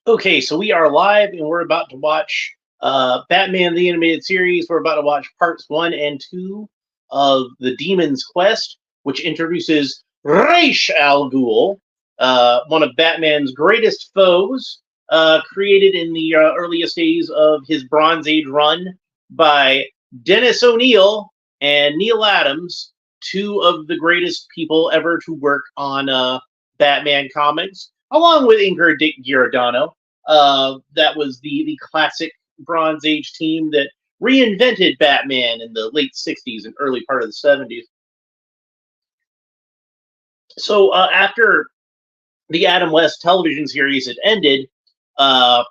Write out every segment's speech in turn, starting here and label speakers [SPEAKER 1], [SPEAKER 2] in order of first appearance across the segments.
[SPEAKER 1] Okay, so we are live and we're about to watch Batman the Animated Series. We're about to watch parts 1 and 2 of The Demon's Quest, which introduces Ra's al Ghul, one of Batman's greatest foes, created in the earliest days of his Bronze Age run by Dennis O'Neil and Neil Adams, two of the greatest people ever to work on Batman comics, along with Ingrid Giordano. That was the classic Bronze Age team that reinvented Batman in the late 60s and early part of the 70s. So after the Adam West television series had ended, uh,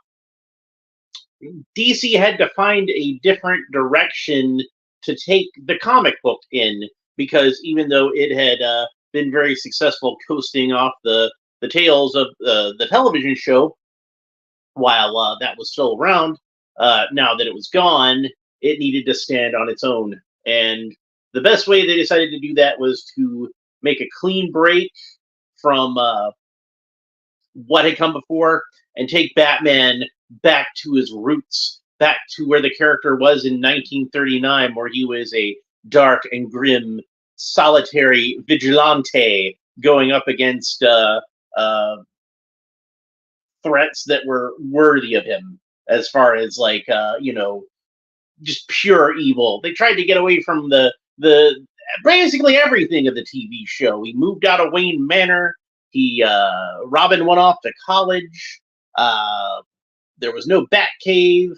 [SPEAKER 1] DC had to find a different direction to take the comic book in, because even though it had been very successful coasting off the tails of the television show, while that was still around, now that it was gone, it needed to stand on its own. And the best way they decided to do that was to make a clean break from what had come before and take Batman back to his roots, back to where the character was in 1939, where he was a dark and grim, solitary vigilante going up against threats that were worthy of him, as far as like just pure evil. They tried to get away from the basically everything of the TV show. He moved out of Wayne Manor. He Robin went off to college. There was no Batcave.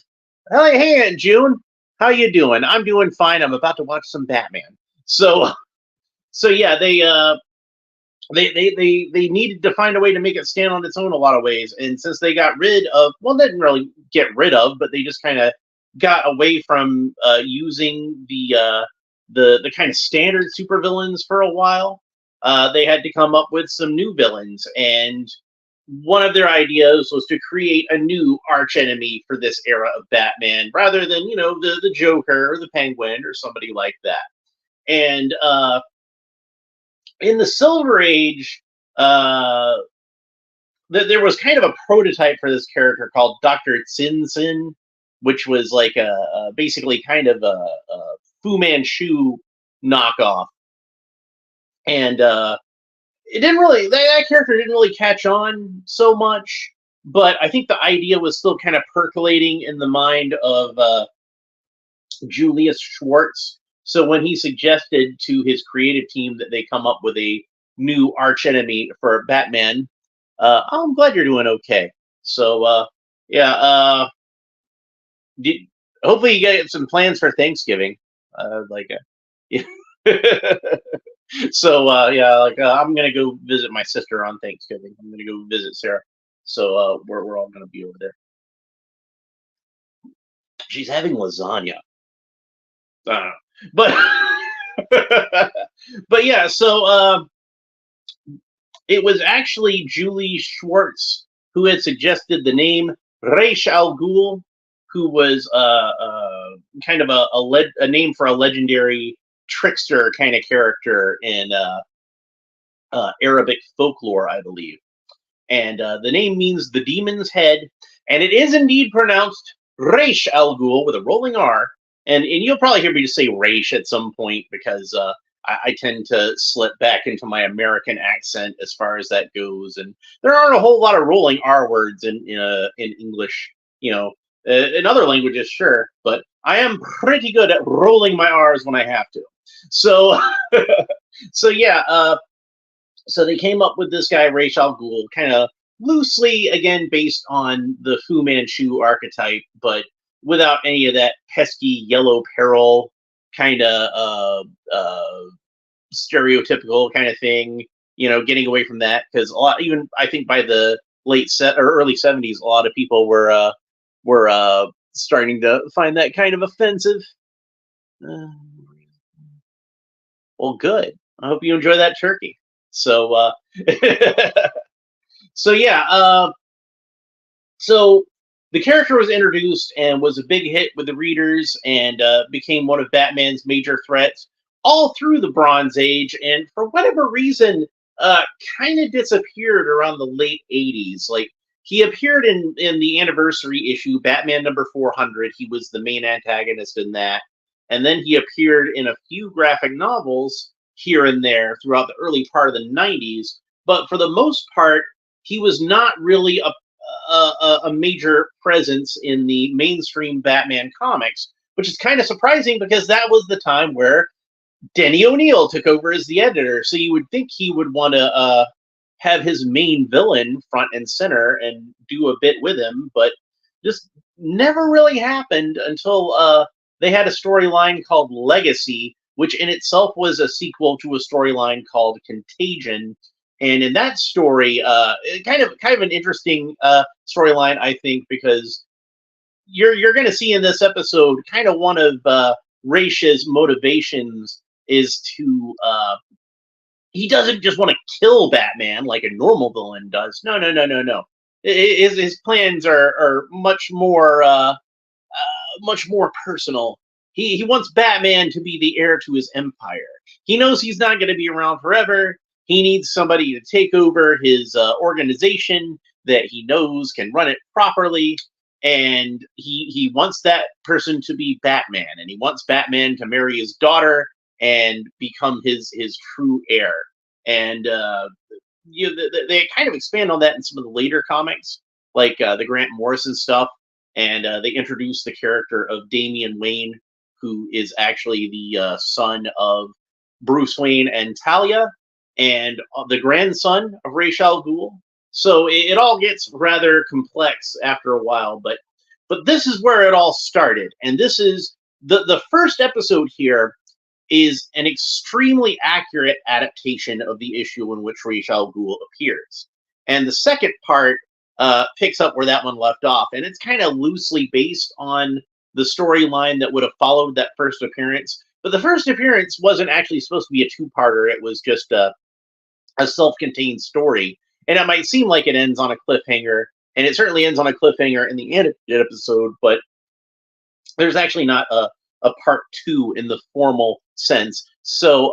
[SPEAKER 1] Hey, Aunt June, how you doing? I'm doing fine. I'm about to watch some Batman. So yeah, they needed to find a way to make it stand on its own a lot of ways. And since they got rid of, well, they didn't really get rid of, but they just kind of got away from using the kind of standard supervillains for a while. They had to come up with some new villains, and one of their ideas was to create a new archenemy for this era of Batman, rather than the Joker or the Penguin or somebody like that. And in the Silver Age, there was kind of a prototype for this character called Dr. Tsin, which was like basically kind of a Fu Manchu knockoff. And it didn't really, that character didn't really catch on so much, but I think the idea was still kind of percolating in the mind of Julius Schwartz. So when he suggested to his creative team that they come up with a new archenemy for Batman, I'm glad you're doing okay. So yeah, hopefully you get some plans for Thanksgiving. Yeah. So yeah, I'm gonna go visit my sister on Thanksgiving. I'm gonna go visit Sarah. So we're all gonna be over there. She's having lasagna. But but yeah, so it was actually Julie Schwartz who had suggested the name Ra's al Ghul, who was kind of a name for a legendary trickster kind of character in Arabic folklore, I believe. And the name means the demon's head, and it is indeed pronounced Ra's al Ghul with a rolling R. And you'll probably hear me just say Ra's at some point, because I tend to slip back into my American accent as far as that goes. And there aren't a whole lot of rolling R words in English, in other languages, sure, but I am pretty good at rolling my R's when I have to. So, so yeah, so they came up with this guy, Ra's al Ghul, kind of loosely, again, based on the Fu Manchu archetype, but without any of that pesky yellow peril kind of stereotypical kind of thing, getting away from that, because a lot, even I think by the late set or early 70s, a lot of people were starting to find that kind of offensive. Well, good. I hope you enjoy that turkey. So so yeah, so the character was introduced and was a big hit with the readers, and became one of Batman's major threats all through the Bronze Age. And for whatever reason, uh, kind of disappeared around the late 80s. Like, he appeared in the anniversary issue, Batman number 400. He was the main antagonist in that. And then he appeared in a few graphic novels here and there throughout the early part of the 90s. But for the most part, he was not really a major presence in the mainstream Batman comics, which is kind of surprising because that was the time where Denny O'Neil took over as the editor. So you would think he would want to have his main villain front and center and do a bit with him, but just never really happened until they had a storyline called Legacy, which in itself was a sequel to a storyline called Contagion. And in that story, kind of an interesting storyline, I think, because you're going to see in this episode kind of one of Raish's motivations is to he doesn't just want to kill Batman like a normal villain does. No, no, no, no, no. His plans are much more personal. He wants Batman to be the heir to his empire. He knows he's not going to be around forever. He needs somebody to take over his organization that he knows can run it properly. And he wants that person to be Batman, and he wants Batman to marry his daughter and become his true heir. And they kind of expand on that in some of the later comics, like the Grant Morrison stuff, and they introduce the character of Damian Wayne, who is actually the son of Bruce Wayne and Talia, and the grandson of Ra's al Ghul. So it all gets rather complex after a while, but this is where it all started, and this is the first episode here is an extremely accurate adaptation of the issue in which Ra's al Ghul appears, and the second part picks up where that one left off, and it's kind of loosely based on the storyline that would have followed that first appearance. But the first appearance wasn't actually supposed to be a two-parter; it was just a self-contained story. And it might seem like it ends on a cliffhanger, and it certainly ends on a cliffhanger in the end of the episode, but there's actually not a part two in the formal sense. So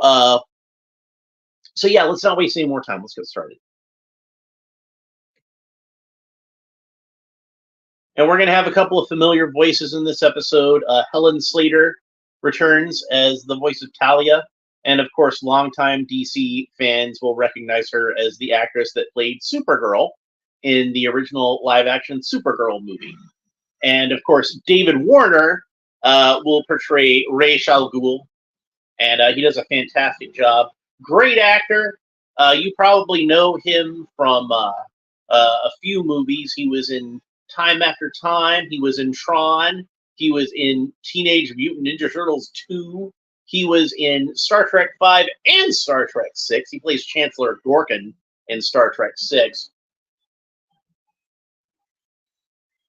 [SPEAKER 1] yeah, let's not waste any more time. Let's get started. And we're going to have a couple of familiar voices in this episode. Helen Slater returns as the voice of Talia. And of course, longtime DC fans will recognize her as the actress that played Supergirl in the original live-action Supergirl movie. And of course, David Warner will portray Ra's al Ghul, and he does a fantastic job. Great actor. You probably know him from a few movies. He was in Time After Time. He was in Tron. He was in Teenage Mutant Ninja Turtles 2. He was in Star Trek 5 and Star Trek 6. He plays Chancellor Gorkin in Star Trek 6.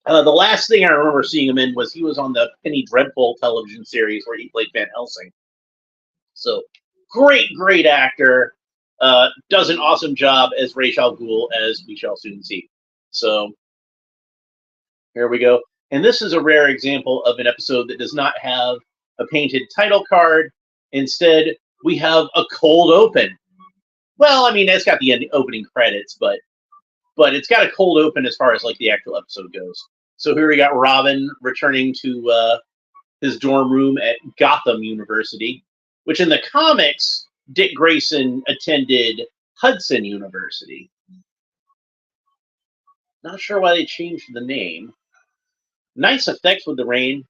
[SPEAKER 1] The last thing I remember seeing him in was he was on the Penny Dreadful television series where he played Van Helsing. So great actor. Does an awesome job as Ra's al Ghul, as we shall soon see. So here we go. And this is a rare example of an episode that does not have a painted title card. Instead, we have a cold open. Well, I mean, it's got the opening credits, but it's got a cold open as far as like the actual episode goes. So here we got Robin returning to his dorm room at Gotham University, which in the comics, Dick Grayson attended Hudson University. Not sure why they changed the name. Nice effects with the rain.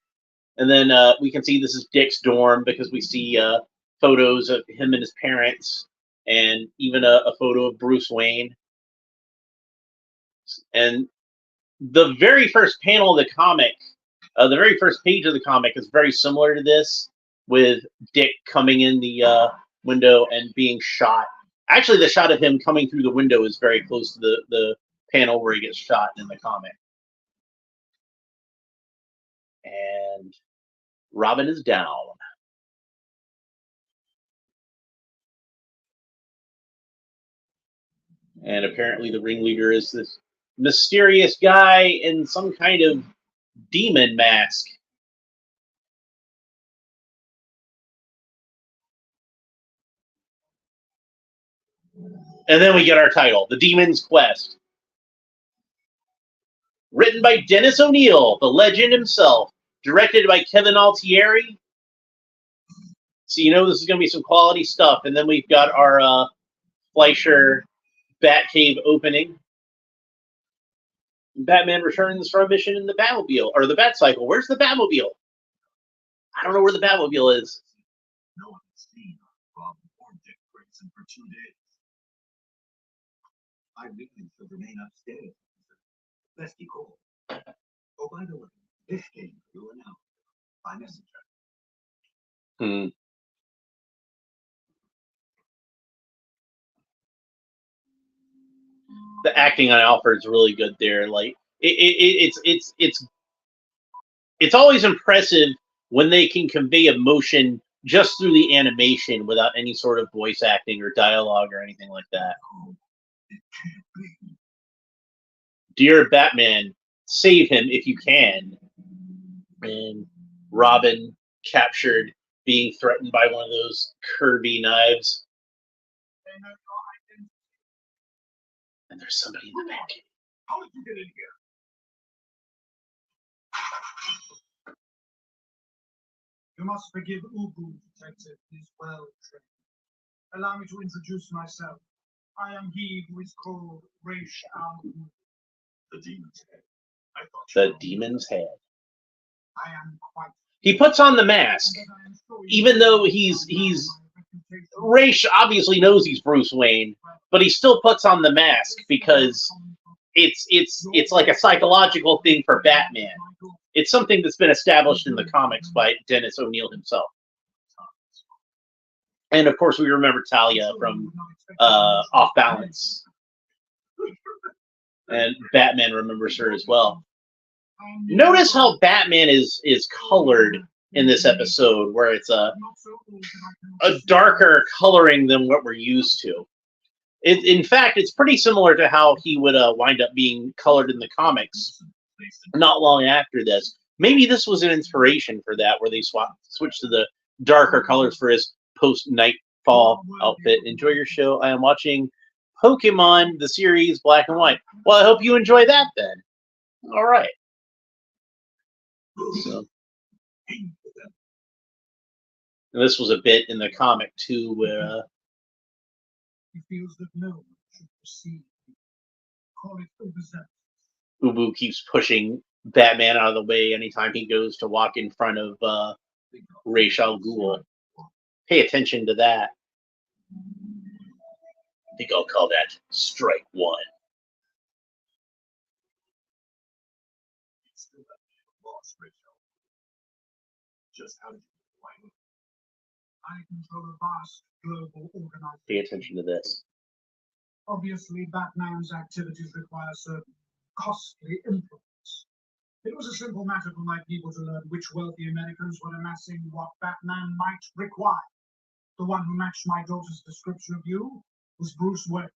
[SPEAKER 1] And then we can see this is Dick's dorm because we see photos of him and his parents, and even a photo of Bruce Wayne. And the very first panel of the comic, the very first page of the comic is very similar to this, with Dick coming in the window and being shot. Actually, the shot of him coming through the window is very close to the panel where he gets shot in the comic. And Robin is down. And apparently the ringleader is this mysterious guy in some kind of demon mask. And then we get our title, The Demon's Quest. Written by Dennis O'Neil, the legend himself. Directed by Kevin Altieri. So you know this is going to be some quality stuff. And then we've got our Fleischer Batcave opening. Batman returns from a mission in the Batmobile, or the Batcycle. Where's the Batmobile? I don't know where the Batmobile is.
[SPEAKER 2] No one has seen Rob or Dick Grayson for 2 days. I really should remain upstairs. Best he called. Oh, by the way, this game you are now by messenger.
[SPEAKER 1] The acting on Alfred's really good there. Like it's always impressive when they can convey emotion just through the animation without any sort of voice acting or dialogue or anything like that. Dear Batman, save him if you can. And Robin captured, being threatened by one of those Kirby knives. And there's somebody in the back.
[SPEAKER 2] How did you get in here? You must forgive Ubu, detective. He's well trained. Allow me to introduce myself. I am he who is called Ra's al Ghul. The Demon's Head. I thought
[SPEAKER 1] The Demon's Head.
[SPEAKER 2] I am quite.
[SPEAKER 1] He puts on the mask, even though he's Ra's obviously knows he's Bruce Wayne, but he still puts on the mask because it's like a psychological thing for Batman. It's something that's been established in the comics by Dennis O'Neil himself. And of course, we remember Talia from Off Balance, and Batman remembers her as well. Notice how Batman is colored in this episode, where it's a darker coloring than what we're used to. In fact, it's pretty similar to how he would wind up being colored in the comics not long after this. Maybe this was an inspiration for that, where they switched to the darker colors for his post-Nightfall outfit. Enjoy your show. I am watching Pokemon, the series, Black and White. Well, I hope you enjoy that then. All right. So, and this was a bit in the comic too, where
[SPEAKER 2] he feels that no one should perceive. Call it overzealous.
[SPEAKER 1] Ubu keeps pushing Batman out of the way anytime he goes to walk in front of Ra's al Ghul. Pay attention to that. I think I'll call that strike one.
[SPEAKER 2] Just how did you find it? I control a vast global organization.
[SPEAKER 1] Pay attention to this.
[SPEAKER 2] Obviously, Batman's activities require certain costly influence. It was a simple matter for my people to learn which wealthy Americans were amassing what Batman might require. The one who matched my daughter's description of you was Bruce Wayne.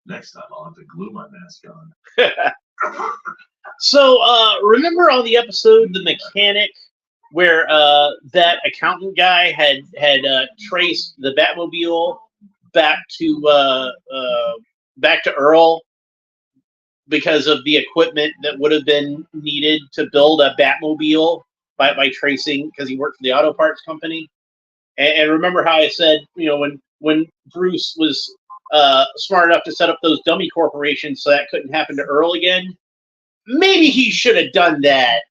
[SPEAKER 2] Next time I'll have to glue my mask on.
[SPEAKER 1] So, remember on the episode, The Mechanic, where that accountant guy had traced the Batmobile back to Earl because of the equipment that would have been needed to build a Batmobile by tracing, because he worked for the auto parts company. And remember how I said, you know, when Bruce was smart enough to set up those dummy corporations so that couldn't happen to Earl again? Maybe he should have done that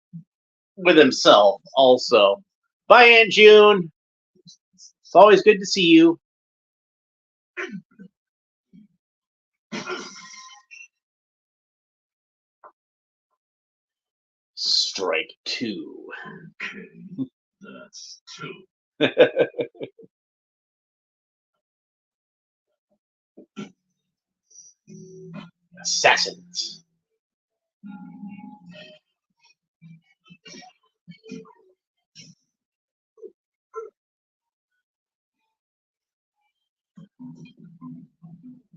[SPEAKER 1] with himself also. Bye, Aunt June. It's always good to see you. Strike two.
[SPEAKER 2] Okay, that's two.
[SPEAKER 1] Assassins.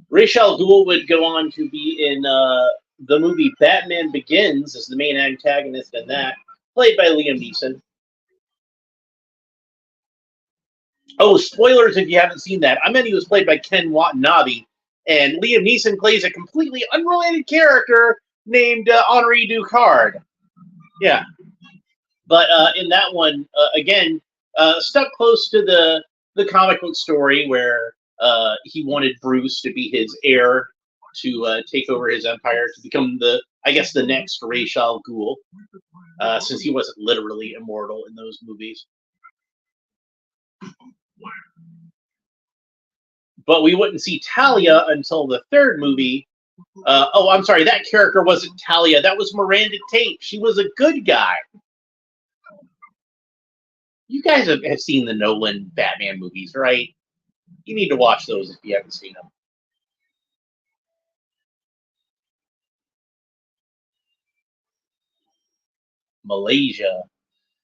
[SPEAKER 1] Ra's al Ghul would go on to be in the movie Batman Begins as the main antagonist in that, played by Liam Neeson. Oh, spoilers if you haven't seen that. I meant he was played by Ken Watanabe, and Liam Neeson plays a completely unrelated character named Henri Ducard. Yeah, but in that one, again, stuck close to the comic book story where he wanted Bruce to be his heir to take over his empire to become I guess, the next Ra's al Ghul, since he wasn't literally immortal in those movies. But we wouldn't see Talia until the third movie. Oh, I'm sorry, that character wasn't Talia. That was Miranda Tate. She was a good guy. You guys have seen the Nolan Batman movies, right? You need to watch those if you haven't seen them. Malaysia.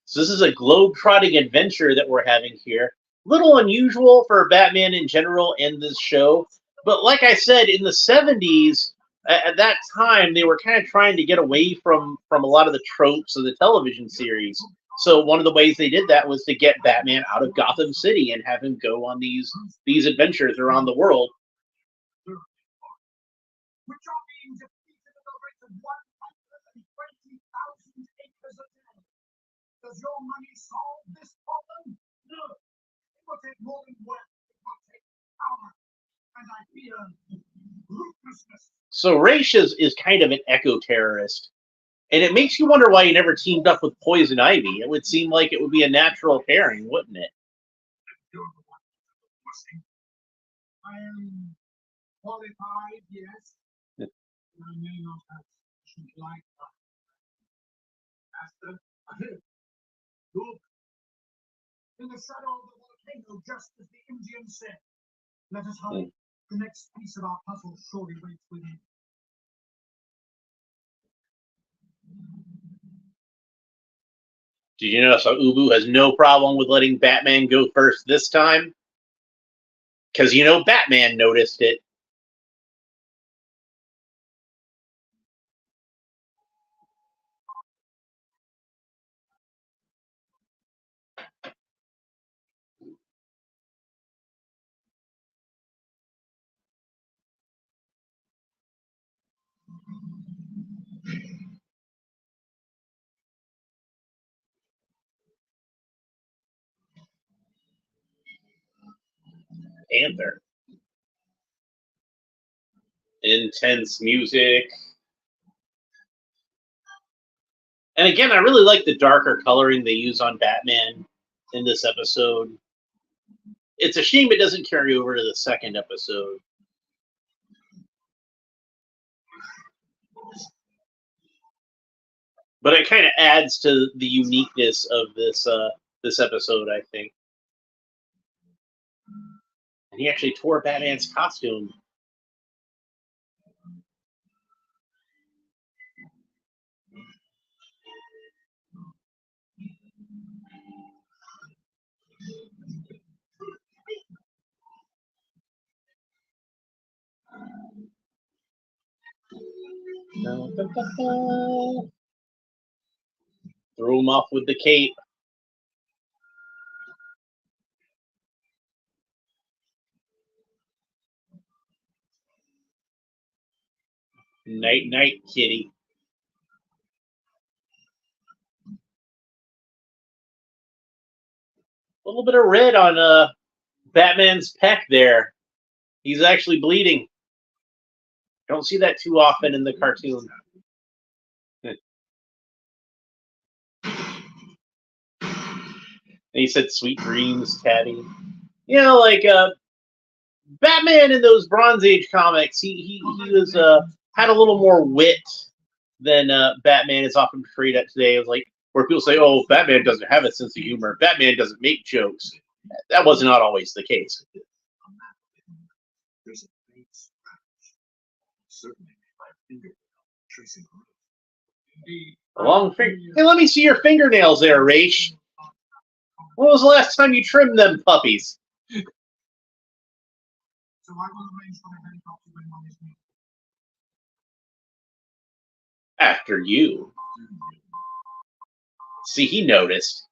[SPEAKER 1] So this is a globe-trotting adventure that we're having here. Little unusual for Batman in general and this show, but like I said, in the 70s, at that time, they were kind of trying to get away from a lot of the tropes of the television series. So one of the ways they did that was to get Batman out of Gotham City and have him go on these adventures around the world.
[SPEAKER 2] Which are being defeated at the rate of 120,000 acres a day. Does your money solve this problem? No. It will take more than wealth. It will take power. And I fear ruthlessness. So
[SPEAKER 1] Ra's is kind of an eco-terrorist. And it makes you wonder why he never teamed up with Poison Ivy. It would seem like it would be a natural pairing, wouldn't it?
[SPEAKER 2] I am qualified, yes. I may not have sufficient light. Master, look. In the shadow of the volcano, just as the Indian said. Let us hurry. The next piece of our puzzle surely waits within.
[SPEAKER 1] Did you notice how Ubu has no problem with letting Batman go first this time? Because, Batman noticed it. Panther. Intense music. And again, I really like the darker coloring they use on Batman in this episode. It's a shame it doesn't carry over to the second episode. But it kind of adds to the uniqueness of this episode, I think. And he actually tore Batman's costume. Threw him off with the cape. Night, night, kitty. A little bit of red on Batman's pec there. He's actually bleeding. Don't see that too often in the cartoon. And he said, "Sweet dreams, Caddy." Batman in those Bronze Age comics, he was had a little more wit than Batman is often portrayed at today. It was like where people say, "Oh, Batman doesn't have a sense of humor. Batman doesn't make jokes." That was not always the case. A long finger. Hey, let me see your fingernails there, Ra's. When was the last time you trimmed them puppies?
[SPEAKER 2] So I will arrange for a helicopter when one is needed.
[SPEAKER 1] After you. See, he noticed.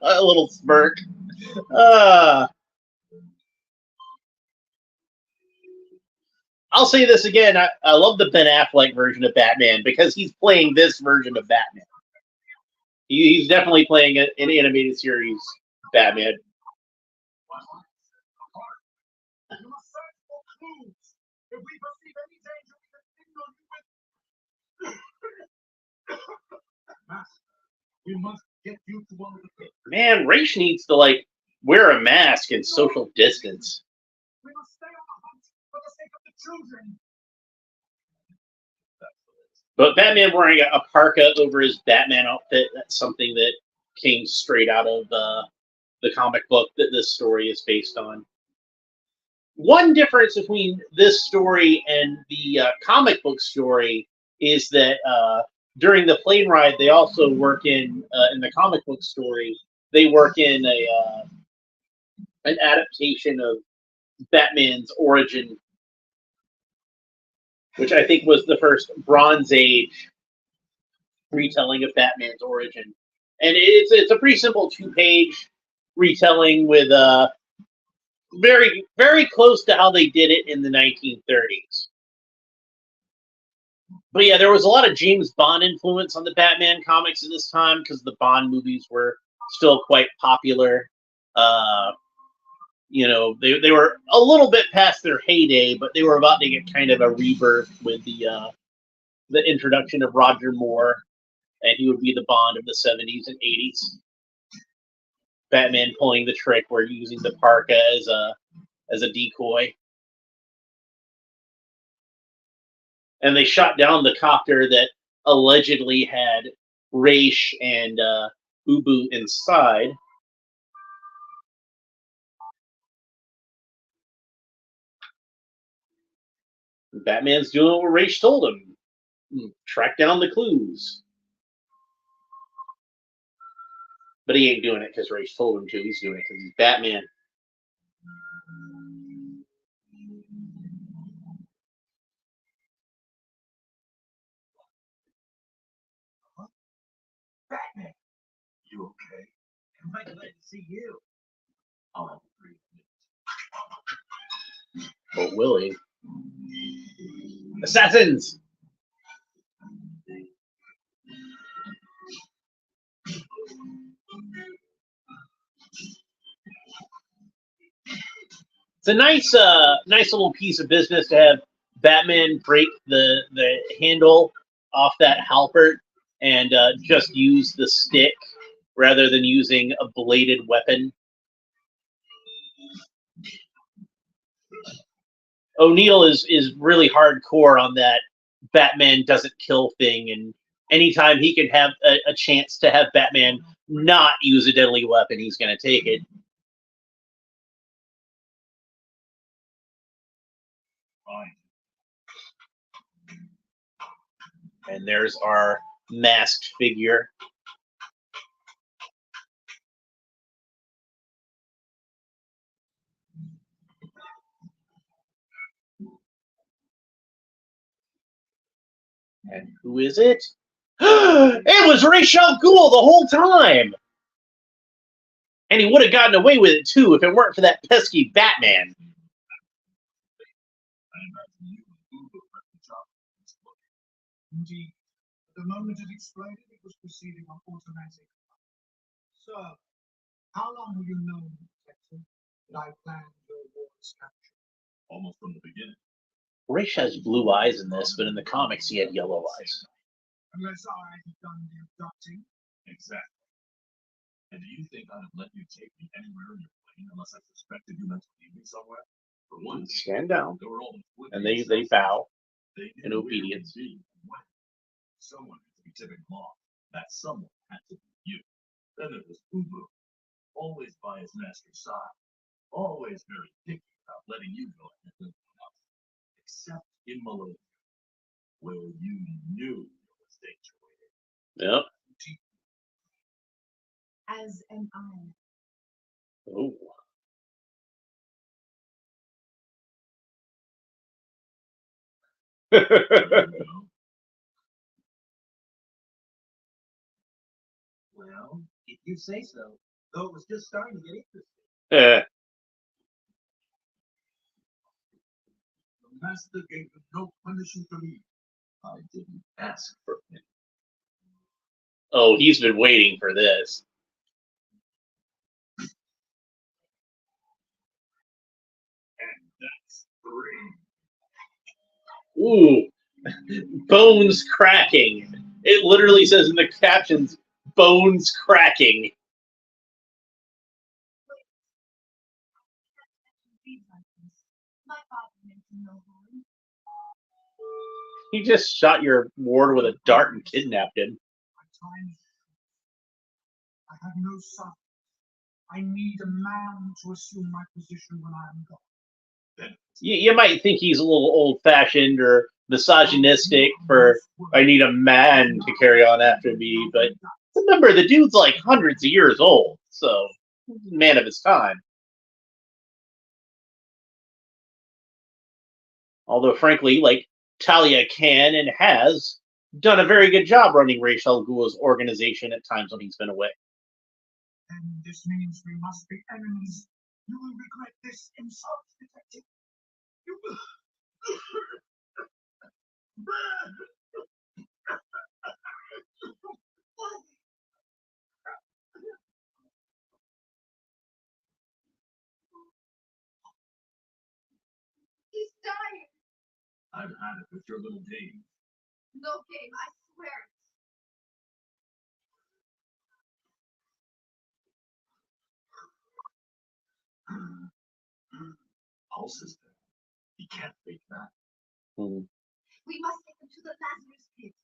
[SPEAKER 1] A little smirk. Uh, I'll say this again. I love the Ben Affleck version of Batman because he's playing this version of Batman. He's definitely playing an animated series Batman.
[SPEAKER 2] You must search for clues. If we perceive any danger, we can signal you with. Master, we must get you to one of the pits.
[SPEAKER 1] Man, Raish needs to like wear a mask and social distance.
[SPEAKER 2] We must stay on the hunt for the sake of the children.
[SPEAKER 1] But Batman wearing a parka over his Batman outfit, that's something that came straight out of the comic book that this story is based on. One difference between this story and the comic book story is that during the plane ride, they also work in the comic book story, they work in an adaptation of Batman's origin, which I think was the first Bronze Age retelling of Batman's origin. And it's a pretty simple 2-page retelling with very very close to how they did it in the 1930s. But yeah, there was a lot of James Bond influence on the Batman comics at this time because the Bond movies were still quite popular. Uh, they were a little bit past their heyday, but they were about to get kind of a rebirth with the introduction of Roger Moore, and he would be the Bond of the 70s and 80s. Batman pulling the trick where using the parka as a decoy. And they shot down the copter that allegedly had Raish and Ubu inside. Batman's doing what Raish told him. Track down the clues. But he ain't doing it because Raish told him to. He's doing it because he's Batman.
[SPEAKER 2] Batman, you okay? I'm glad to see you. I'll have a brief minute.
[SPEAKER 1] But Willie. Assassins! It's a nice little piece of business to have Batman break the handle off that halberd and just use the stick rather than using a bladed weapon. O'Neill is really hardcore on that Batman doesn't kill thing, and anytime he can have a chance to have Batman not use a deadly weapon, he's going to take it. And there's our masked figure. And who is it? It was Ra's al Ghul the whole time! And he would have gotten away with it too if it weren't for that pesky Batman.
[SPEAKER 2] Indeed, the moment it exploded, it was proceeding on automatic. So, how long have you known, Detective, that I planned your war's capture? Almost from the beginning.
[SPEAKER 1] Ra's has blue eyes in this, but in the comics he had yellow eyes.
[SPEAKER 2] Unless I had done the abducting.
[SPEAKER 3] Exactly. And do you think I'd have let you take me anywhere in your plane unless I suspected you meant to leave me somewhere? For one,
[SPEAKER 1] Stand down.
[SPEAKER 3] there were all the
[SPEAKER 1] And they bow
[SPEAKER 3] they
[SPEAKER 1] in obedience.
[SPEAKER 3] Someone had to be tipping them off. That someone had to be you. Then there was Ubu, always by his master's side, always very picky about letting you go ahead of everyone else, except in Malaysia, where you knew your mistakes were waiting.
[SPEAKER 1] Yep.
[SPEAKER 4] As am I.
[SPEAKER 1] Oh.
[SPEAKER 3] Well, if you say so. Though it was just starting to get interesting.
[SPEAKER 1] Eh.
[SPEAKER 3] The master gave him no permission to leave. I didn't ask for it.
[SPEAKER 1] Oh, he's been waiting for this.
[SPEAKER 3] And that's 3.
[SPEAKER 1] Ooh, bones cracking. It literally says in the captions, bones cracking. He just shot your ward with a dart and kidnapped him.
[SPEAKER 2] My time is short. I have no son. I need a man to assume my position when I am gone.
[SPEAKER 1] You might think he's a little old-fashioned or misogynistic for, I need a man to carry on after me, but remember, the dude's like hundreds of years old, so he's a man of his time. Although, frankly, like, Talia can and has done a very good job running Ra's al Ghul's organization at times when he's been away.
[SPEAKER 2] And this means we must be enemies. You will regret this insult, detective. You will.
[SPEAKER 4] He's dying.
[SPEAKER 3] I've had it with your little game.
[SPEAKER 4] No game, I swear it.
[SPEAKER 3] Pulse is there. He can't fake that.
[SPEAKER 1] Hmm.
[SPEAKER 4] We must take him to the Lazarus pit.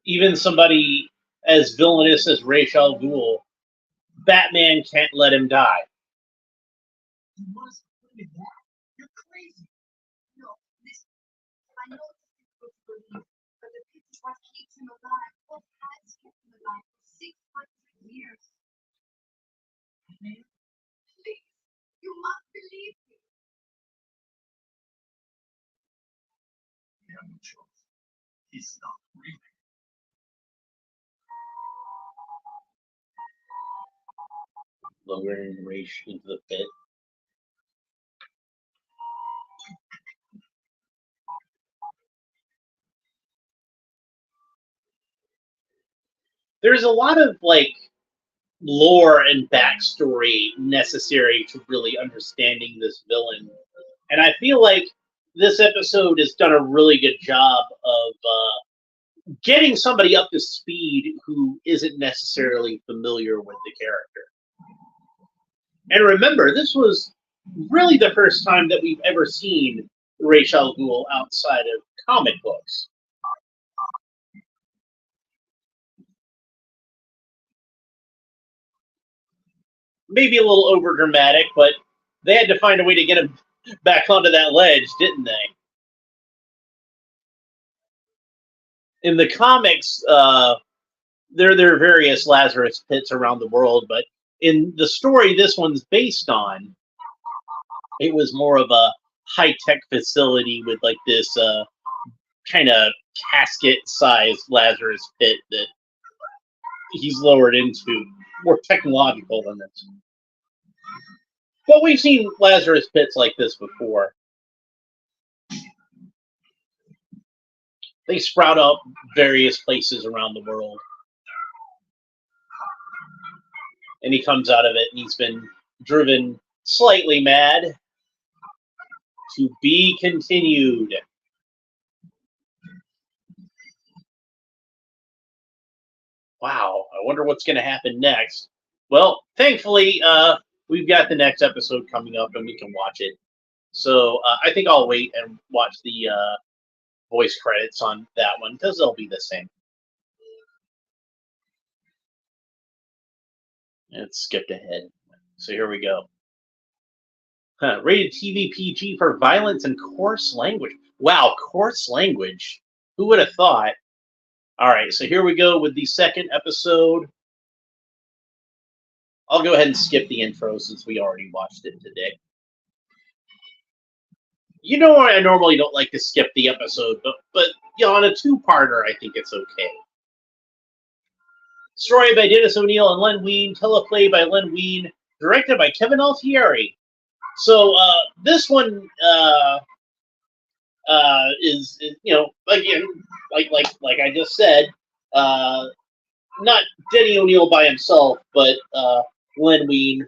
[SPEAKER 1] Even somebody as villainous as Ra's al Ghul, Batman can't let him die.
[SPEAKER 2] You want us to believe that? You're crazy.
[SPEAKER 4] No, listen. I know it's difficult to believe, but the pit is what keeps him alive. What has kept him alive for 600 years.
[SPEAKER 2] Man,
[SPEAKER 4] Please, you must believe me.
[SPEAKER 3] We have no choice. He stopped breathing.
[SPEAKER 1] Lowering Ra's into the pit. There's a lot of like lore and backstory necessary to really understanding this villain, and I feel like this episode has done a really good job of getting somebody up to speed who isn't necessarily familiar with the character. And remember, this was really the first time that we've ever seen Ra's al Ghul outside of comic books. Maybe a little over dramatic, but they had to find a way to get him back onto that ledge, didn't they? In the comics, there are various Lazarus pits around the world, but in the story this one's based on, it was more of a high-tech facility with like this kind of casket-sized Lazarus pit that he's lowered into, more technological than this. But we've seen Lazarus pits like this before. They sprout up various places around the world. And he comes out of it and he's been driven slightly mad. To be continued. Wow, I wonder what's going to happen next. Well, thankfully, we've got the next episode coming up and we can watch it. So I think I'll wait and watch the voice credits on that one because they'll be the same. It skipped ahead. So here we go. Rated TV PG for violence and coarse language. Wow, coarse language. Who would have thought? All right, so here we go with the second episode. I'll go ahead and skip the intro since we already watched it today. You know, I normally don't like to skip the episode, but on a two-parter, I think it's okay. Story by Dennis O'Neil and Len Wein, teleplay by Len Wein, directed by Kevin Altieri. So this one is, again, like I just said, not Denny O'Neil by himself, but Len Wein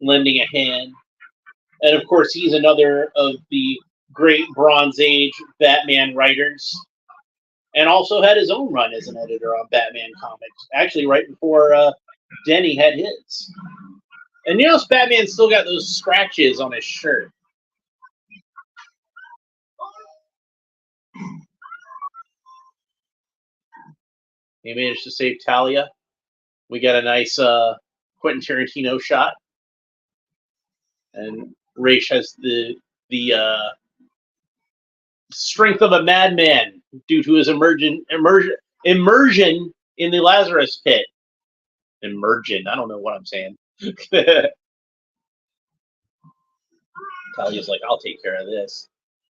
[SPEAKER 1] lending a hand. And of course, he's another of the great Bronze Age Batman writers, and also had his own run as an editor on Batman comics. Actually, right before Denny had his. And you notice Batman still got those scratches on his shirt. He managed to save Talia. We got a nice Quentin Tarantino shot. And Ra's has the strength of a madman due to his immersion in the Lazarus pit. Immersion. I don't know what I'm saying. Talia's like, I'll take care of this.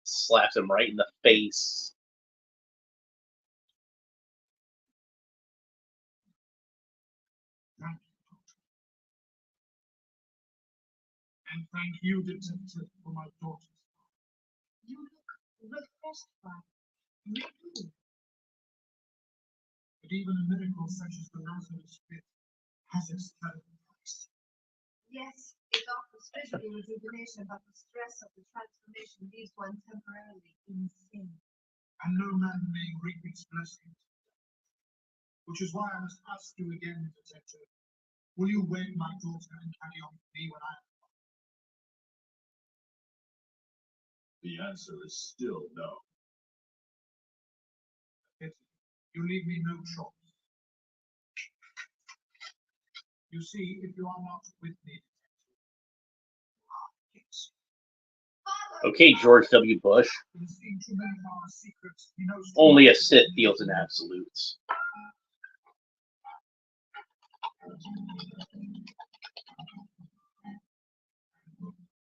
[SPEAKER 1] Slaps him right in the face.
[SPEAKER 2] And thank you, Detective, for my daughter.
[SPEAKER 4] You look refreshed by it. You do.
[SPEAKER 2] But even a miracle such as the Lazarus pit has its terrible price.
[SPEAKER 4] Yes, it offers physical rejuvenation, but the stress of the transformation leaves one temporarily insane.
[SPEAKER 2] And no man may reap its blessings. Which is why I must ask you again, Detective. Will you wed my daughter and carry on with me when I am?
[SPEAKER 3] The answer is still no.
[SPEAKER 2] You leave me no choice. You see, if you are not with me,
[SPEAKER 1] Okay, George W. Bush. Only a Sith deals in absolutes.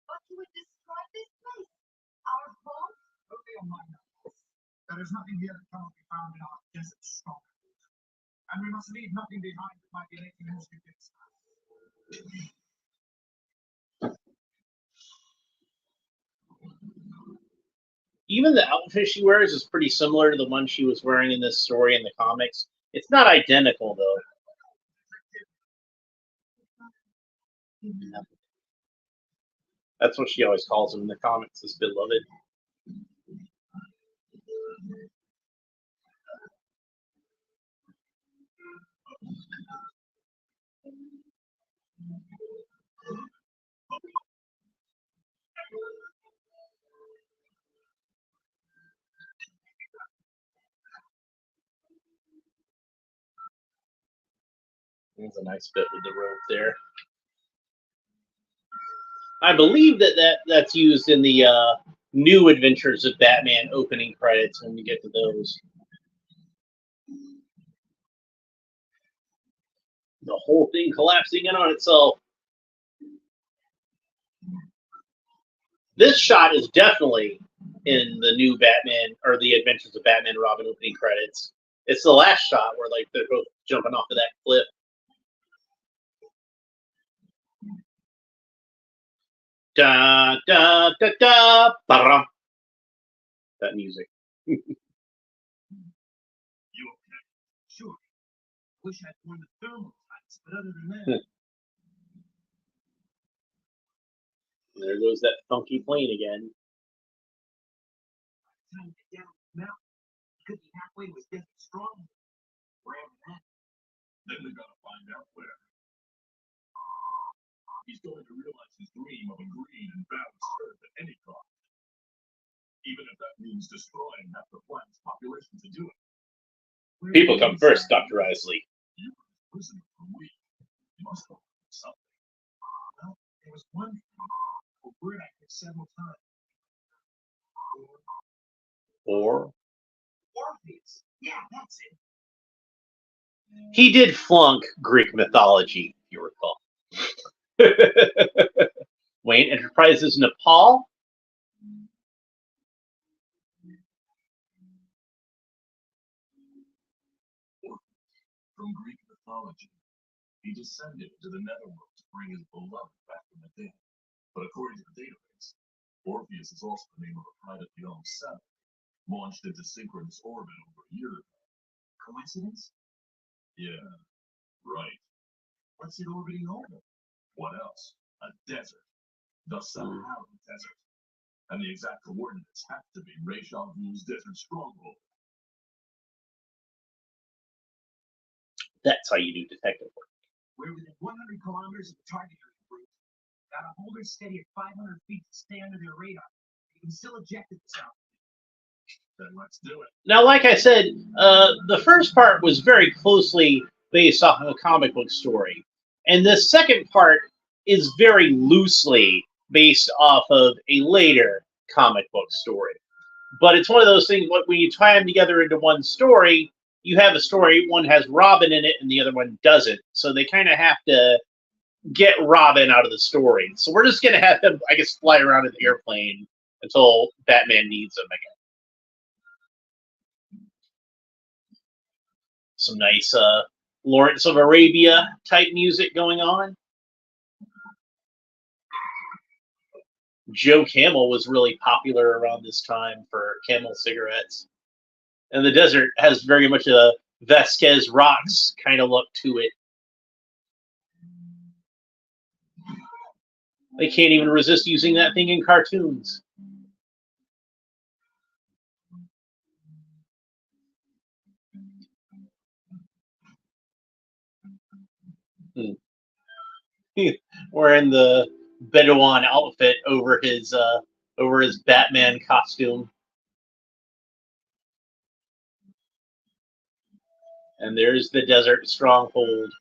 [SPEAKER 4] But you would destroy this place, our home?
[SPEAKER 2] Only on my notes. There is nothing here that cannot be found in our desert stronghold. And we must leave nothing behind that might be making us against us.
[SPEAKER 1] Even the outfit she wears is pretty similar to the one she was wearing in this story in the comics. It's not identical, though. That's what she always calls him in the comics, his beloved. There's a nice bit with the rope there. I believe that's used in the New Adventures of Batman opening credits when we get to those. The whole thing collapsing in on itself. This shot is definitely in the new Batman or the Adventures of Batman and Robin opening credits. It's the last shot where like they're both jumping off of that cliff. Da da da da ba. That music.
[SPEAKER 3] You okay? Sure. Wish I'd worn the thermal tights, but other than that.
[SPEAKER 1] There goes that funky plane again.
[SPEAKER 3] Time to get down the mountain. Could be halfway to his desert strong. Wherever that. Then we gotta find out where. He's going to realize his dream of a green and balanced earth at any cost. Even if that means destroying half the planet's population to do it.
[SPEAKER 1] People come first, Dr. Isley.
[SPEAKER 3] You were in prison for a week. You must have learned something.
[SPEAKER 2] Well, there was one word I picked several times.
[SPEAKER 1] Or
[SPEAKER 2] Orpheus. Yeah, that's it.
[SPEAKER 1] he did flunk Greek mythology, if you recall. Wayne Enterprises Nepal.
[SPEAKER 3] From Greek mythology, he descended into the netherworld to bring his beloved back from the dead. But according to the database, Orpheus is also the name of a privately owned satellite launched into synchronous orbit over a year ago. Coincidence? Yeah, right. What's it orbiting over? What else? A desert. The Sahara Desert. And the exact coordinates have to be Ra's al Ghul's desert stronghold.
[SPEAKER 1] That's how you do detective work.
[SPEAKER 2] We're within 100 kilometers of the target area, Brute. Got a holder steady at 500 feet to stay under their radar. You can still eject it this out.
[SPEAKER 3] Then let's do it.
[SPEAKER 1] Now, like I said, the first part was very closely based off of a comic book story. And the second part is very loosely based off of a later comic book story. But it's one of those things, when you tie them together into one story, you have a story, one has Robin in it and the other one doesn't. So they kind of have to get Robin out of the story. So we're just going to have him, I guess, fly around in the airplane until Batman needs him again. Some nice Lawrence of Arabia type music going on. Joe Camel was really popular around this time for Camel cigarettes. And the desert has very much a Vasquez Rocks kind of look to it. They can't even resist using that thing in cartoons. Wearing the Bedouin outfit over his Batman costume. And there's the desert stronghold.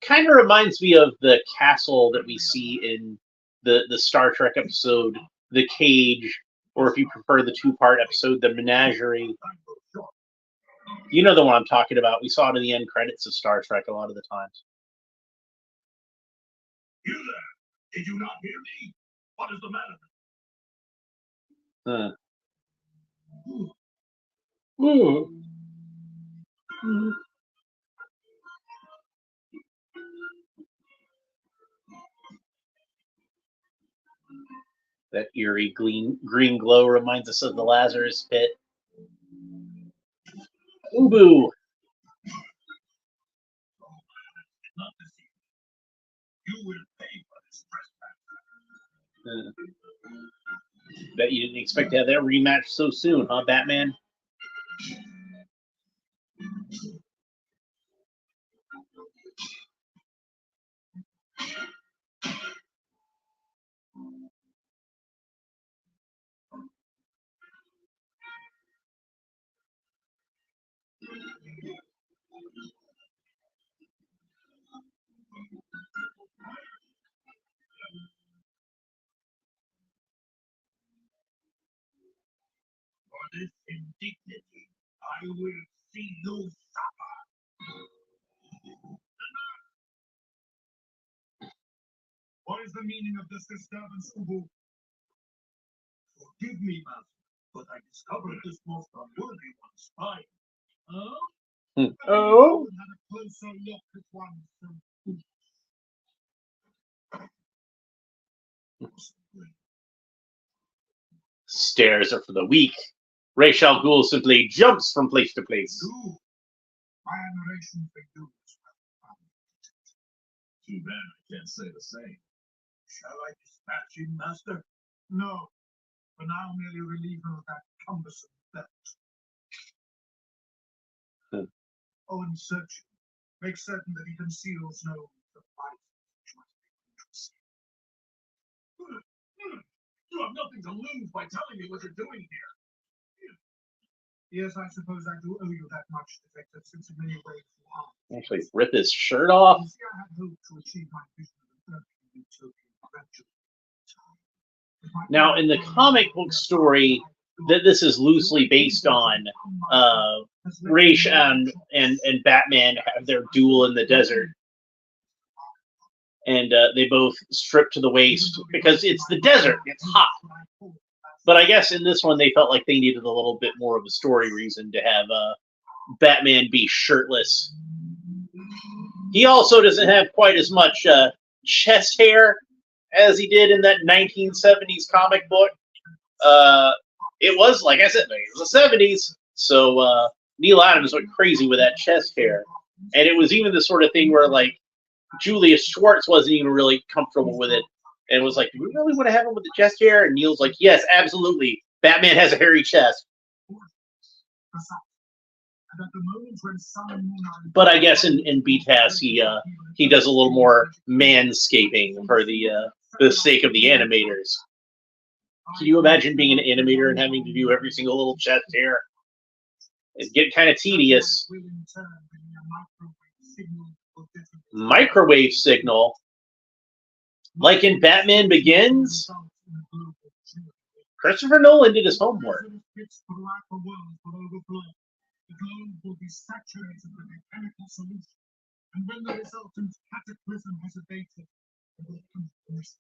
[SPEAKER 1] Kind of reminds me of the castle that we see in the Star Trek episode, The Cage, or if you prefer the two-part episode, The Menagerie. You know the one I'm talking about. We saw it in the end credits of Star Trek a lot of the times.
[SPEAKER 3] You there? Did you not hear me? What is the matter?
[SPEAKER 1] That eerie green glow reminds us of the Lazarus Pit. Ubu.
[SPEAKER 3] Not this evening. You will pay for this trespass.
[SPEAKER 1] Bet you didn't expect to have that rematch so soon, huh, Batman?
[SPEAKER 3] For this indignity, I will see you suffer.
[SPEAKER 2] What is the meaning of this disturbance, Ubu?
[SPEAKER 3] Forgive me, master, but I discovered this most unworthy one spy. Huh?
[SPEAKER 1] Oh.
[SPEAKER 2] Had a closer look at one.
[SPEAKER 1] Stairs are for the weak. Ra's al Ghul simply jumps from place to place.
[SPEAKER 2] You, my admiration for you is well.
[SPEAKER 3] Too bad I can't say the same. Shall I dispatch him, master?
[SPEAKER 2] No, for now merely relieve him of that cumbersome belt. Oh, and search him. Make certain that he conceals no device which must be interesting.
[SPEAKER 3] You have nothing to lose by telling me what you're doing here.
[SPEAKER 2] Yes, I suppose I do owe you that much, Detective, since in many ways you are.
[SPEAKER 1] Actually, rip his shirt off.
[SPEAKER 2] You see, I had hoped to achieve my vision of an earthly utopia eventually.
[SPEAKER 1] Now, in the comic book story that this is loosely based on, Ra's and Batman have their duel in the desert. And they both strip to the waist because it's the desert. It's hot. But I guess in this one they felt like they needed a little bit more of a story reason to have Batman be shirtless. He also doesn't have quite as much chest hair as he did in that 1970s comic book. It was, like I said, it was the 70s, so Neil Adams went crazy with that chest hair. And it was even the sort of thing where, like, Julius Schwartz wasn't even really comfortable with it, and was like, do we really want to have him with the chest hair? And Neil's like, yes, absolutely. Batman has a hairy chest. But I guess in BTAS he does a little more manscaping for the sake of the animators. Can you imagine being an animator and having to do every single little chest hair? It'd get kind of tedious. Microwave signal? Like in Batman Begins? Christopher Nolan did his homework.
[SPEAKER 2] The globe will be saturated with a chemical solution, and when the resultant cataclysm has abated, it will converse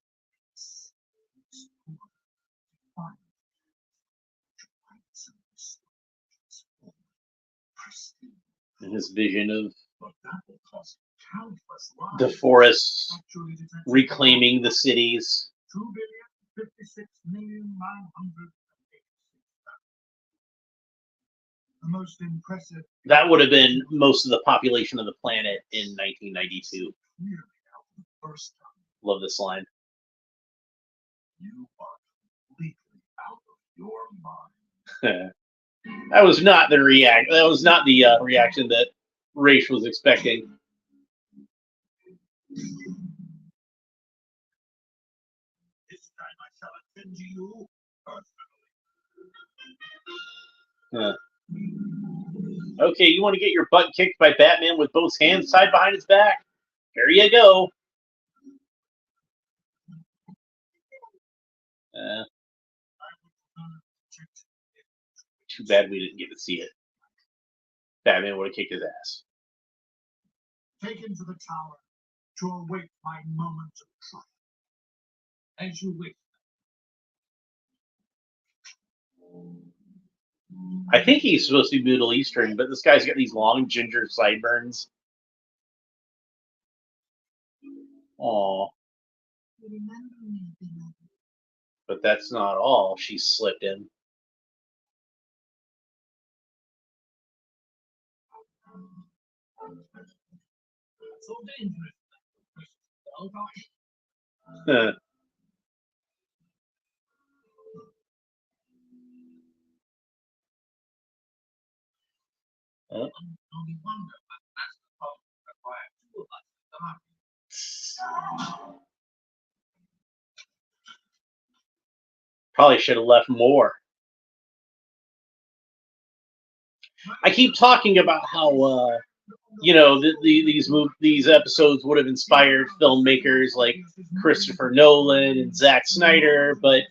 [SPEAKER 1] in his vision of the forests reclaiming the cities.
[SPEAKER 2] 2,056,986,000. The most impressive.
[SPEAKER 1] That would have been most of the population of the planet in 1992. Love this line.
[SPEAKER 3] You are completely out of your mind.
[SPEAKER 1] That was not the reaction that Ra's was expecting.
[SPEAKER 3] This time I shall attend to you
[SPEAKER 1] Huh. Okay, you want to get your butt kicked by Batman with both hands tied behind his back? Here you go. Too bad we didn't get to see it. Batman would have kicked his ass.
[SPEAKER 2] Taken to the tower to await my moment of triumph. As you wish.
[SPEAKER 1] I think he's supposed to be Middle Eastern, but this guy's got these long ginger sideburns. Aw. But that's not all she slipped in.
[SPEAKER 2] So dangerous.
[SPEAKER 1] Huh.
[SPEAKER 2] Only wonder that Master Pope required two of us in the army.
[SPEAKER 1] Probably should have left more. I keep talking about how these episodes would have inspired filmmakers like Christopher Nolan and Zack Snyder, but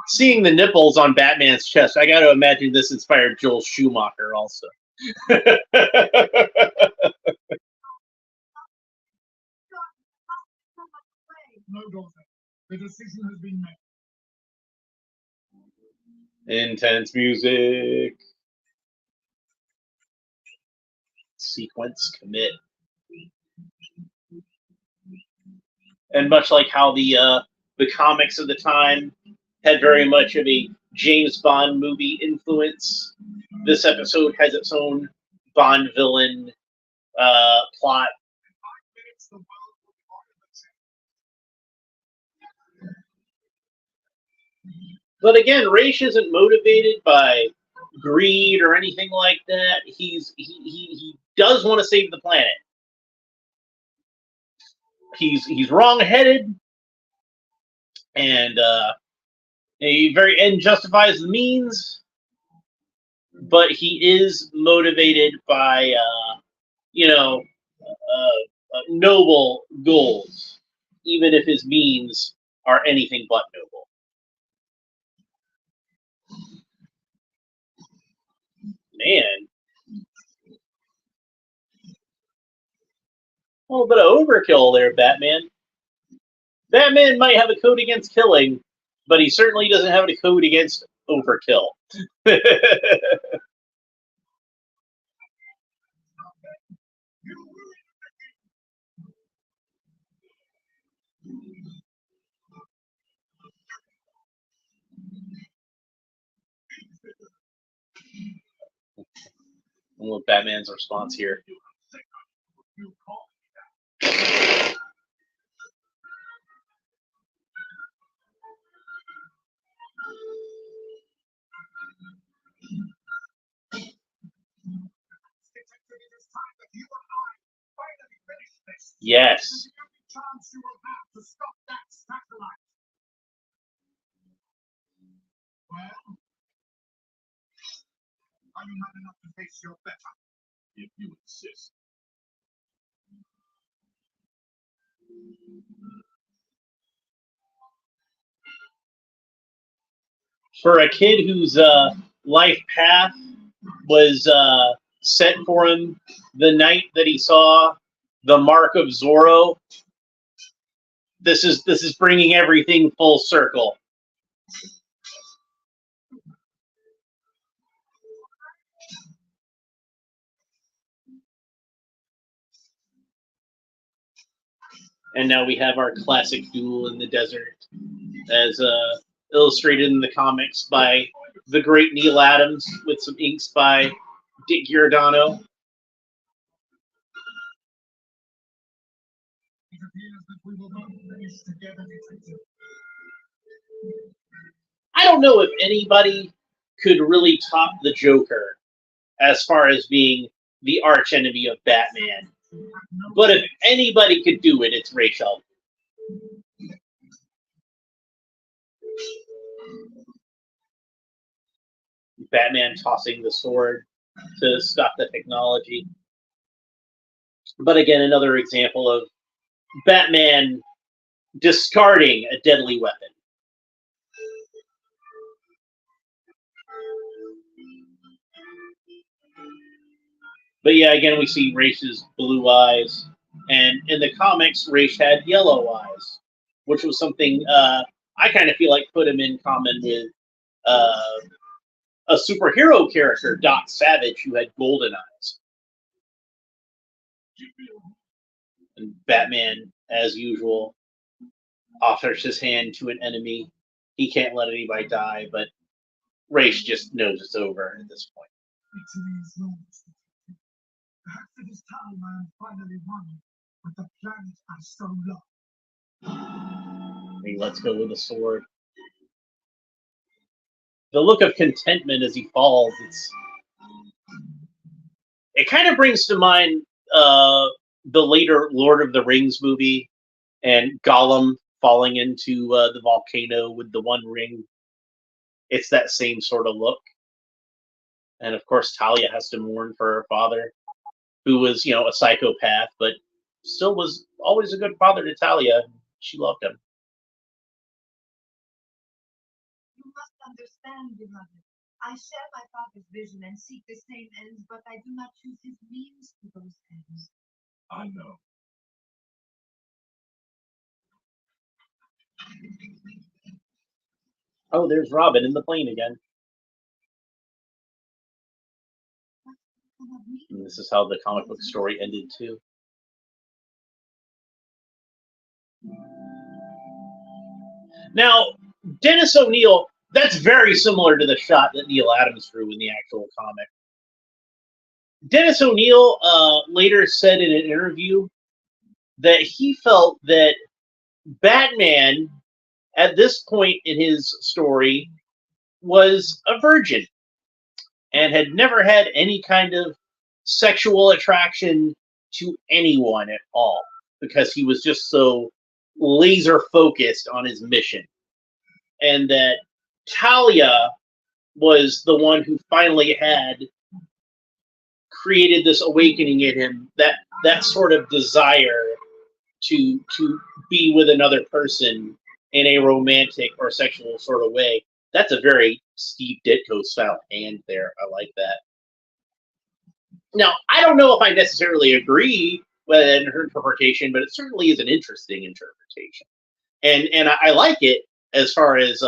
[SPEAKER 1] seeing the nipples on Batman's chest, I got to imagine this inspired Joel Schumacher also.
[SPEAKER 2] No, daughter. The decision has been made.
[SPEAKER 1] Intense music. Sequence commit. And much like how the comics of the time had very much of a James Bond movie influence, this episode has its own Bond villain plot. But again, Ra's isn't motivated by greed or anything like that. He does want to save the planet. He's wrong-headed, and he very end justifies the means. But he is motivated by noble goals, even if his means are anything but noble. Man. A little bit of overkill there, Batman. Batman might have a code against killing, but he certainly doesn't have a code against overkill. And what Batman's response here? Yes.
[SPEAKER 2] Chance you will have to stop that satellite. Well, are you not enough to face your better?
[SPEAKER 3] If you insist.
[SPEAKER 1] For a kid whose life path was set for him the night that he saw the mark of Zorro, this is bringing everything full circle. And now we have our classic duel in the desert, as illustrated in the comics by the great Neil Adams, with some inks by Dick Giordano.
[SPEAKER 2] It appears that we will both finish together, detective.
[SPEAKER 1] I don't know if anybody could really top the Joker as far as being the archenemy of Batman. But if anybody could do it, it's Rachel. Batman tossing the sword to stop the technology. But again, another example of Batman discarding a deadly weapon. But yeah, again, we see Raish's blue eyes. And in the comics, Raish had yellow eyes, which was something I kind of feel like put him in common with a superhero character, Doc Savage, who had golden eyes. And Batman, as usual, offers his hand to an enemy. He can't let anybody die, but Raish just knows it's over at this point.
[SPEAKER 2] Victory is yours. Perhaps it is time I am finally one with the planet I so love.
[SPEAKER 1] He lets go with the sword. The look of contentment as he falls, it kind of brings to mind the later Lord of the Rings movie and Gollum falling into the volcano with the one ring. It's that same sort of look. And of course, Talia has to mourn for her father, who was, a psychopath, but still was always a good father to Talia. She loved him.
[SPEAKER 4] You must understand, beloved. I share my father's vision and seek the same ends, but I do not choose his means to those ends.
[SPEAKER 3] I know.
[SPEAKER 1] Oh, there's Robin in the plane again. And this is how the comic book story ended too. Now, Dennis O'Neil, that's very similar to the shot that Neil Adams drew in the actual comic. Dennis O'Neil later said in an interview that he felt that Batman, at this point in his story, was a virgin and had never had any kind of sexual attraction to anyone at all, because he was just so laser focused on his mission. And that Talia was the one who finally had created this awakening in him, that sort of desire to be with another person in a romantic or sexual sort of way. That's a very Steve Ditko style hand there. I like that. Now, I don't know if I necessarily agree with her interpretation, but it certainly is an interesting interpretation. And I like it as far as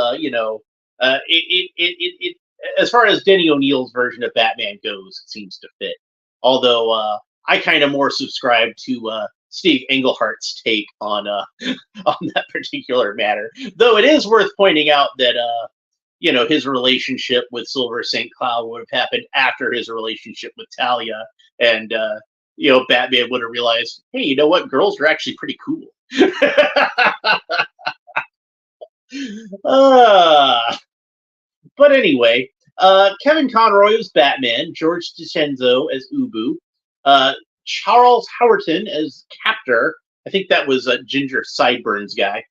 [SPEAKER 1] as far as Denny O'Neil's version of Batman goes, it seems to fit. Although I kind of more subscribe to Steve Englehart's take on on that particular matter. Though it is worth pointing out that his relationship with Silver St. Cloud would have happened after his relationship with Talia, and Batman would have realized, hey, you know what, girls are actually pretty cool. But anyway, Kevin Conroy was Batman, George DiCenzo as Ubu, Charles Howerton as Captor. I think that was Ginger Sideburns guy.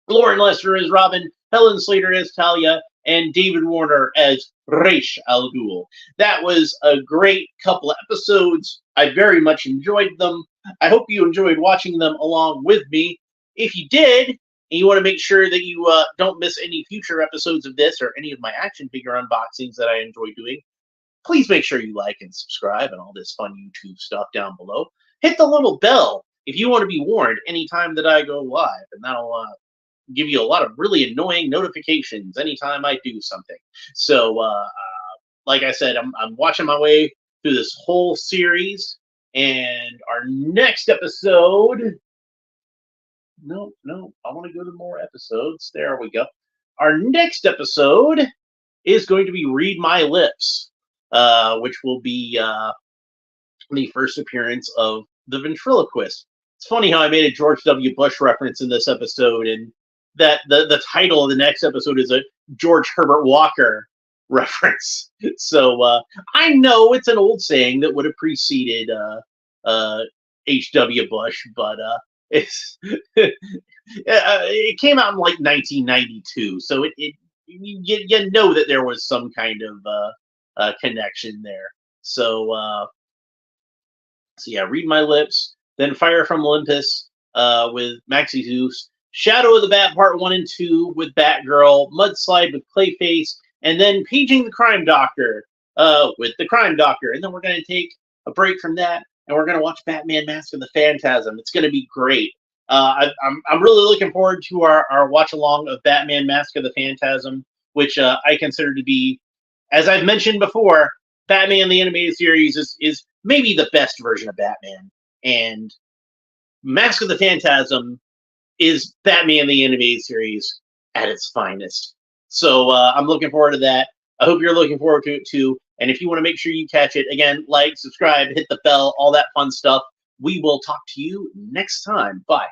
[SPEAKER 1] Lauren Lester as Robin, Helen Slater as Talia, and David Warner as Ra's al Ghul. That was a great couple of episodes. I very much enjoyed them. I hope you enjoyed watching them along with me. If you did, and you want to make sure that you don't miss any future episodes of this or any of my action figure unboxings that I enjoy doing, please make sure you like and subscribe and all this fun YouTube stuff down below. Hit the little bell if you want to be warned anytime that I go live, and that'll give you a lot of really annoying notifications anytime I do something. So, like I said, I'm watching my way through this whole series, and our next episode... No, I want to go to more episodes. There we go. Our next episode is going to be Read My Lips, which will be the first appearance of the ventriloquist. It's funny how I made a George W. Bush reference in this episode, and that the title of the next episode is a George Herbert Walker reference. So I know it's an old saying that would have preceded H.W. Bush, but it came out in like 1992, so you know that there was some kind of connection there. So yeah, Read My Lips, then Fire from Olympus with Maxie Zeus, Shadow of the Bat Part 1 and 2 with Batgirl, Mudslide with Clayface, and then Paging the Crime Doctor with the Crime Doctor. And then we're going to take a break from that, and we're going to watch Batman Mask of the Phantasm. It's going to be great. I'm really looking forward to our watch-along of Batman Mask of the Phantasm, which I consider to be, as I've mentioned before, Batman the Animated Series is maybe the best version of Batman. And Mask of the Phantasm is Batman the Animated Series at its finest. So I'm looking forward to that. I hope you're looking forward to it too. And if you want to make sure you catch it, again, like, subscribe, hit the bell, all that fun stuff. We will talk to you next time. Bye.